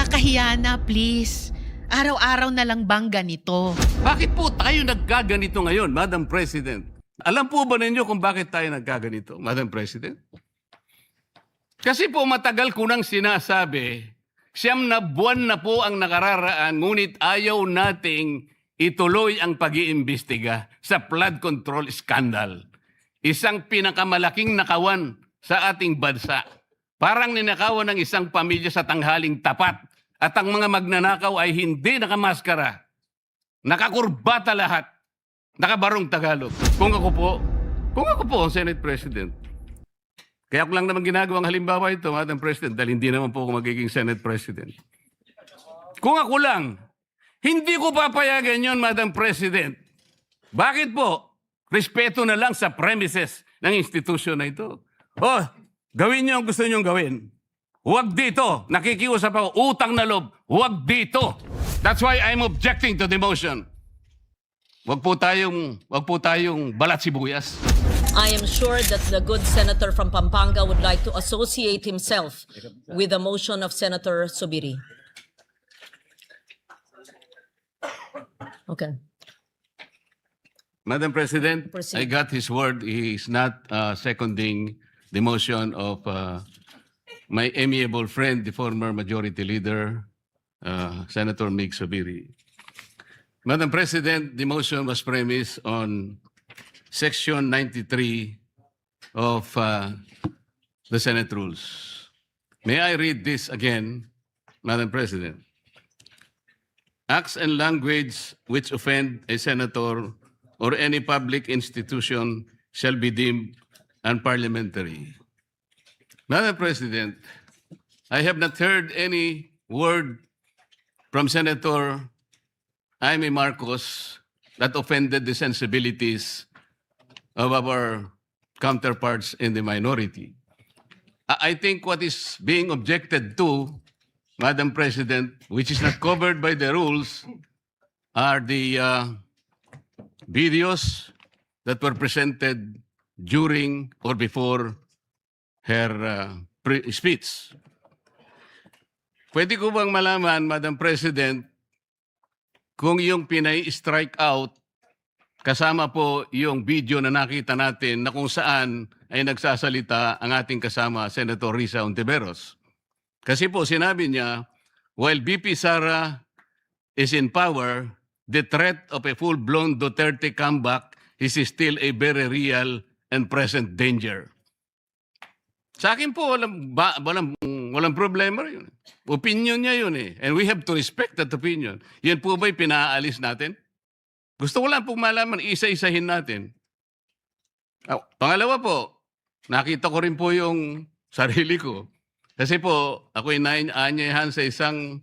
Nakakahiya na, please. Araw-araw na lang bang ganito? Bakit po tayo nagkaganito ngayon, Madam President? Alam po ba ninyo kung bakit tayo nagkaganito, Madam President? Kasi po matagal ko nang sinasabi, 9 buwan na po ang nakararaan, ngunit ayaw nating ituloy ang pag-iimbestiga sa flood control scandal. Isang pinakamalaking nakawan sa ating bansa. Parang ninakawan ng isang pamilya sa tanghaling tapat. At ang mga magnanakaw ay hindi nakamaskara. Nakakurbata lahat. Nakabarong Tagalog. Kung ako po ang Senate President, kaya ko lang naman ginagawang halimbawa ito, Madam President, dahil hindi naman po ako magiging Senate President. Kung ako lang, hindi ko papayagan yon, Madam President. Bakit po? Respeto na lang sa premises ng institusyon na ito. Oh, gawin niyo ang gusto niyong gawin. Huwag dito. Nakikiusap ako. Utang na loob. Huwag dito. That's why I'm objecting to the motion. Huwag po tayong balat sibuyas. I am sure that the good senator from Pampanga would like to associate himself with the motion of Senator Subiri. Okay. Madam President, Proceed. I got his word. He is not seconding the motion of my amiable friend, the former Majority Leader, Senator Mig Subiri. Madam President, the motion was premised on Section 93 of the Senate Rules. May I read this again, Madam President? Acts and language which offend a senator or any public institution shall be deemed unparliamentary. Madam President, I have not heard any word from Senator Jaime Marcos that offended the sensibilities of our counterparts in the minority. I think what is being objected to, Madam President, which is not covered by the rules, are the videos that were presented during or before her speech. Pwede ko bang malaman, Madam President, kung yung pinay-strike out, kasama po yung video na nakita natin na kung saan ay nagsasalita ang ating kasama, Senator Risa Ontiveros. Kasi po sinabi niya, while BP Sara is in power, the threat of a full-blown Duterte comeback is still a very real and present danger. Sa akin po, walang problema yun. Opinion niya yun eh. And we have to respect that opinion. Yan po ba'y pinaalis natin? Gusto ko lang pong malaman, isa-isahin natin. Pangalawa po, nakita ko rin po yung sarili ko. Kasi po, ako'y naanyayahan sa isang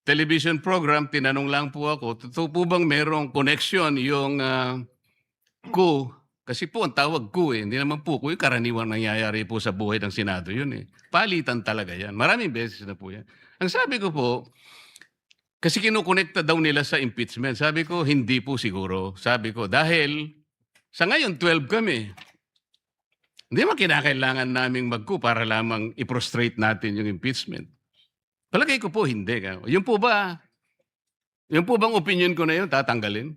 television program, tinanong lang po ako, totoo po bang merong connection yung coup? Kasi po ang tawag coup eh, hindi naman po coup, yung karaniwang nangyayari po sa buhay ng Senado yun eh. Palitan talaga yan. Maraming beses na po yan. Ang sabi ko po, kasi kinukonekta daw nila sa impeachment. Sabi ko, hindi po siguro. Sabi ko, dahil sa ngayon 12 kami. Hindi man kinakailangan naming mag-coup para lamang i-prostrate natin yung impeachment. Palagay ko po, hindi. Yung po bang opinion ko na yun, tatanggalin?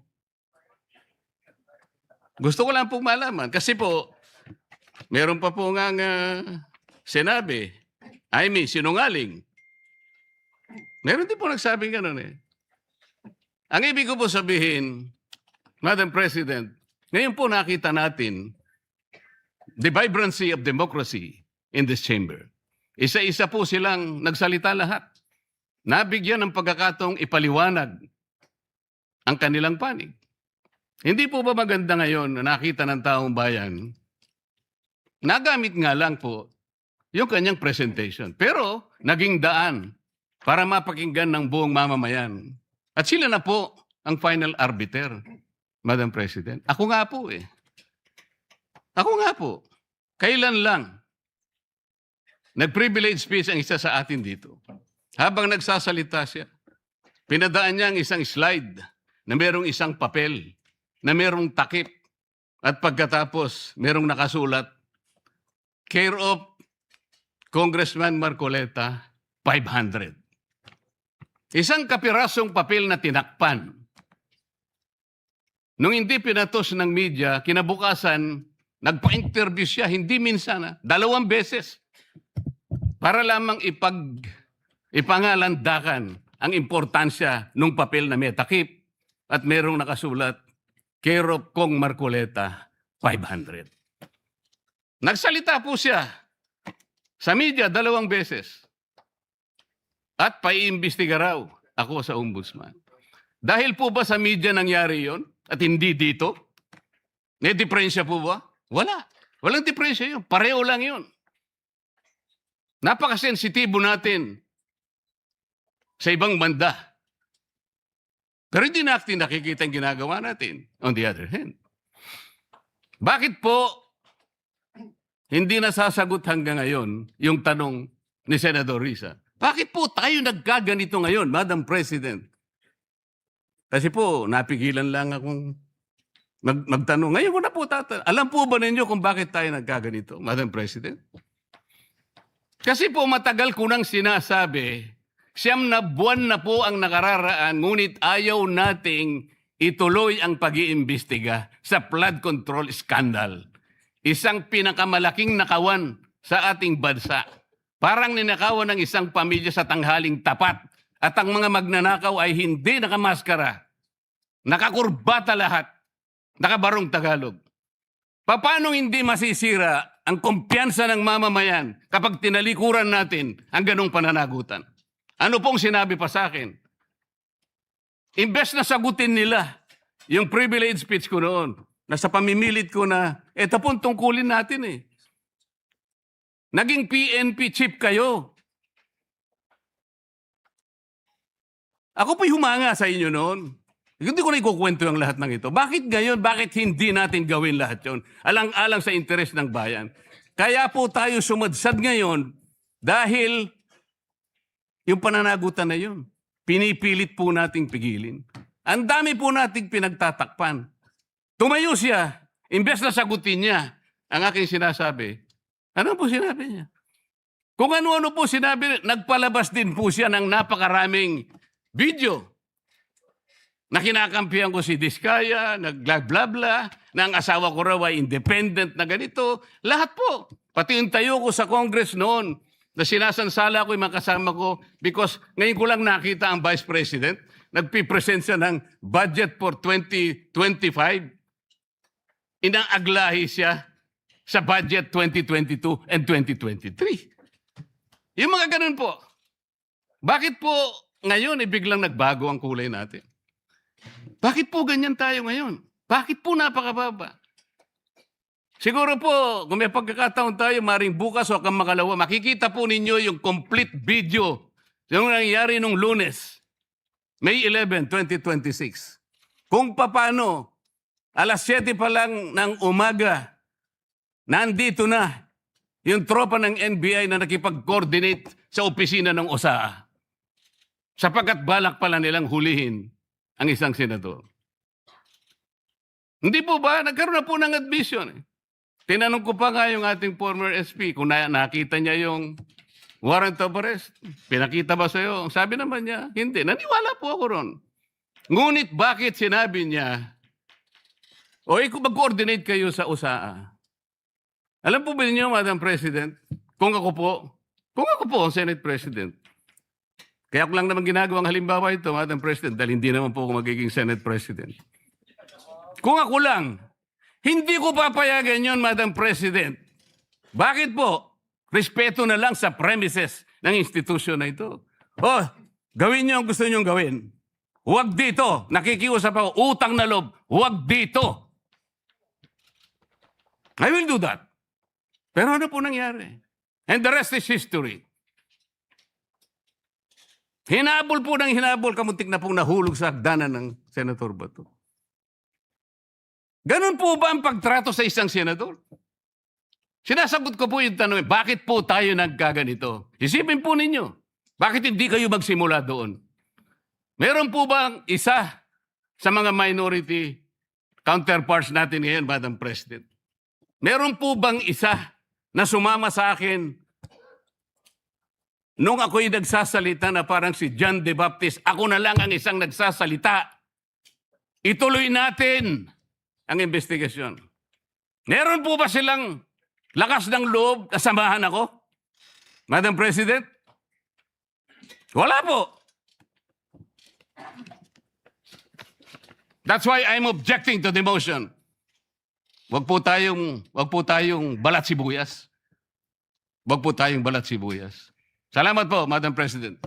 Gusto ko lang pong malaman. Kasi po, meron pa po nga sinabi, Jaime, sinungaling. Meron din po nagsabing gano'n eh. Ang ibig ko po sabihin, Madam President, ngayon po nakita natin the vibrancy of democracy in this chamber. Isa-isa po silang nagsalita lahat. Nabigyan ng pagkakataong ipaliwanag ang kanilang panig. Hindi po ba maganda ngayon na nakita ng taong bayan, nagamit nga lang po yung kanyang presentation. Pero naging daan para mapakinggan ng buong mamamayan. At sila na po ang final arbiter, Madam President. Ako nga po eh. Ako nga po. Kailan lang nag-privilege speech ang isa sa atin dito. Habang nagsasalita siya, pinadaan niya ang isang slide na merong isang papel, na merong takip, at pagkatapos merong nakasulat, care of Congressman Marcoleta, 500. Isang kapirasong papel na tinakpan. Nung hindi pinatos ng media, kinabukasan, nagpa-interview siya, hindi minsan, 2 beses. Para lamang ipangalandakan ang importansya ng papel na may takip at merong nakasulat, care of Kong Marcoleta, 500. Nagsalita po siya sa media 2 beses. At paiimbestiga raw ako sa ombudsman. Dahil po ba sa media nangyari yon at hindi dito? May diferensya po ba? Wala. Walang diferensya yun. Pareho lang yun. Napakasensitibo natin sa ibang banda. Pero hindi natin nakikita ang ginagawa natin. On the other hand. Bakit po hindi nasasagot hanggang ngayon yung tanong ni Senador Risa? Bakit po tayo nagkaganito ngayon, Madam President? Kasi po, napigilan lang akong magtanong. Ngayon ko na po tatanong. Alam po ba ninyo kung bakit tayo nagkaganito, Madam President? Kasi po matagal ko nang sinasabi, 9 na buwan na po ang nakararaan, ngunit ayaw nating ituloy ang pag-iimbestiga sa flood control scandal. Isang pinakamalaking nakawan sa ating bansa. Parang ninakawan ng isang pamilya sa tanghaling tapat at ang mga magnanakaw ay hindi nakamaskara. Nakakurbata lahat. Nakabarong Tagalog. Paano hindi masisira ang kumpiyansa ng mamamayan kapag tinalikuran natin ang ganong pananagutan? Ano pong sinabi pa sa akin? Imbes na sagutin nila yung privilege speech ko noon, nasa pamimilit ko na, ito pong tungkulin natin eh. Naging PNP chief kayo. Ako po'y humanga sa inyo noon. Hindi ko na ikukwento yung lahat ng ito. Bakit ngayon? Bakit hindi natin gawin lahat yon? Alang-alang sa interes ng bayan. Kaya po tayo sumadsad ngayon dahil yung pananagutan na yun, pinipilit po nating pigilin. Ang dami po nating pinagtatakpan. Tumayo siya, imbes na sagutin niya ang aking sinasabi. Ano po sinabi niya? Kung ano-ano po sinabi, nagpalabas din po siya ng napakaraming video na kinakampihan ko si Diskaya, nag-bla-bla-bla, na ang asawa ko raw ay independent na ganito. Lahat po. Pati yung tayo ko sa Congress noon na sinasansala ko yung mga kasama ko because ngayon ko lang nakita ang Vice President, nagpipresent siya ng budget for 2025. Inaaglahi siya sa budget 2022 and 2023. Yung mga ganun po. Bakit po ngayon biglang nagbago ang kulay natin? Bakit po ganyan tayo ngayon? Bakit po napakababa? Siguro po, kung may pagkakataon tayo, maring bukas o kang makalawa, makikita po ninyo yung complete video yung nangyari nung Lunes, May 11, 2026. Kung paano, alas 7 pa lang ng umaga, nandito na yung tropa ng NBI na nakipag-coordinate sa opisina ng OSAA. Sapagkat balak pala nilang hulihin ang isang senador. Hindi po ba? Nagkaroon na po ng admission. Tinanong ko pa nga yung ating former SP kung nakita niya yung warrant of arrest. Pinakita ba sa'yo? Sabi naman niya, hindi. Naniwala po ako ron. Ngunit bakit sinabi niya, kung mag-coordinate kayo sa OSAA, alam po ba niyo, Madam President, kung ako po ang Senate President, kaya ko lang naman ginagawang halimbawa ito, Madam President, dahil hindi naman po ako magiging Senate President. Kung ako lang, hindi ko papayagan yon, Madam President. Bakit po? Respeto na lang sa premises ng institusyon na ito. Gawin niyo ang gusto niyong gawin. Huwag dito. Nakikiusap ako, utang na loob. Huwag dito. I will do that. Pero ano po nangyari? And the rest is history. Hinabol po ng hinabol, kamuntik na pong nahulog sa hagdanan ng Senator Bato. Ganun po ba ang pagtrato sa isang senador? Sinasagot ko po yung tanong, bakit po tayo nagkaganito? Isipin po ninyo, bakit hindi kayo magsimula doon? Meron po bang isa sa mga minority counterparts natin ngayon, Madam President? Meron po bang isa na sumama sa akin nung ako'y nagsasalita na parang si John the Baptist, ako na lang ang isang nagsasalita. Ituloy natin ang investigasyon. Meron po ba silang lakas ng loob na samahan ako? Madam President? Wala po. That's why I'm objecting to the motion. Wag po tayong balat sibuyas. Wag po tayong balat sibuyas. Salamat po, Madam President.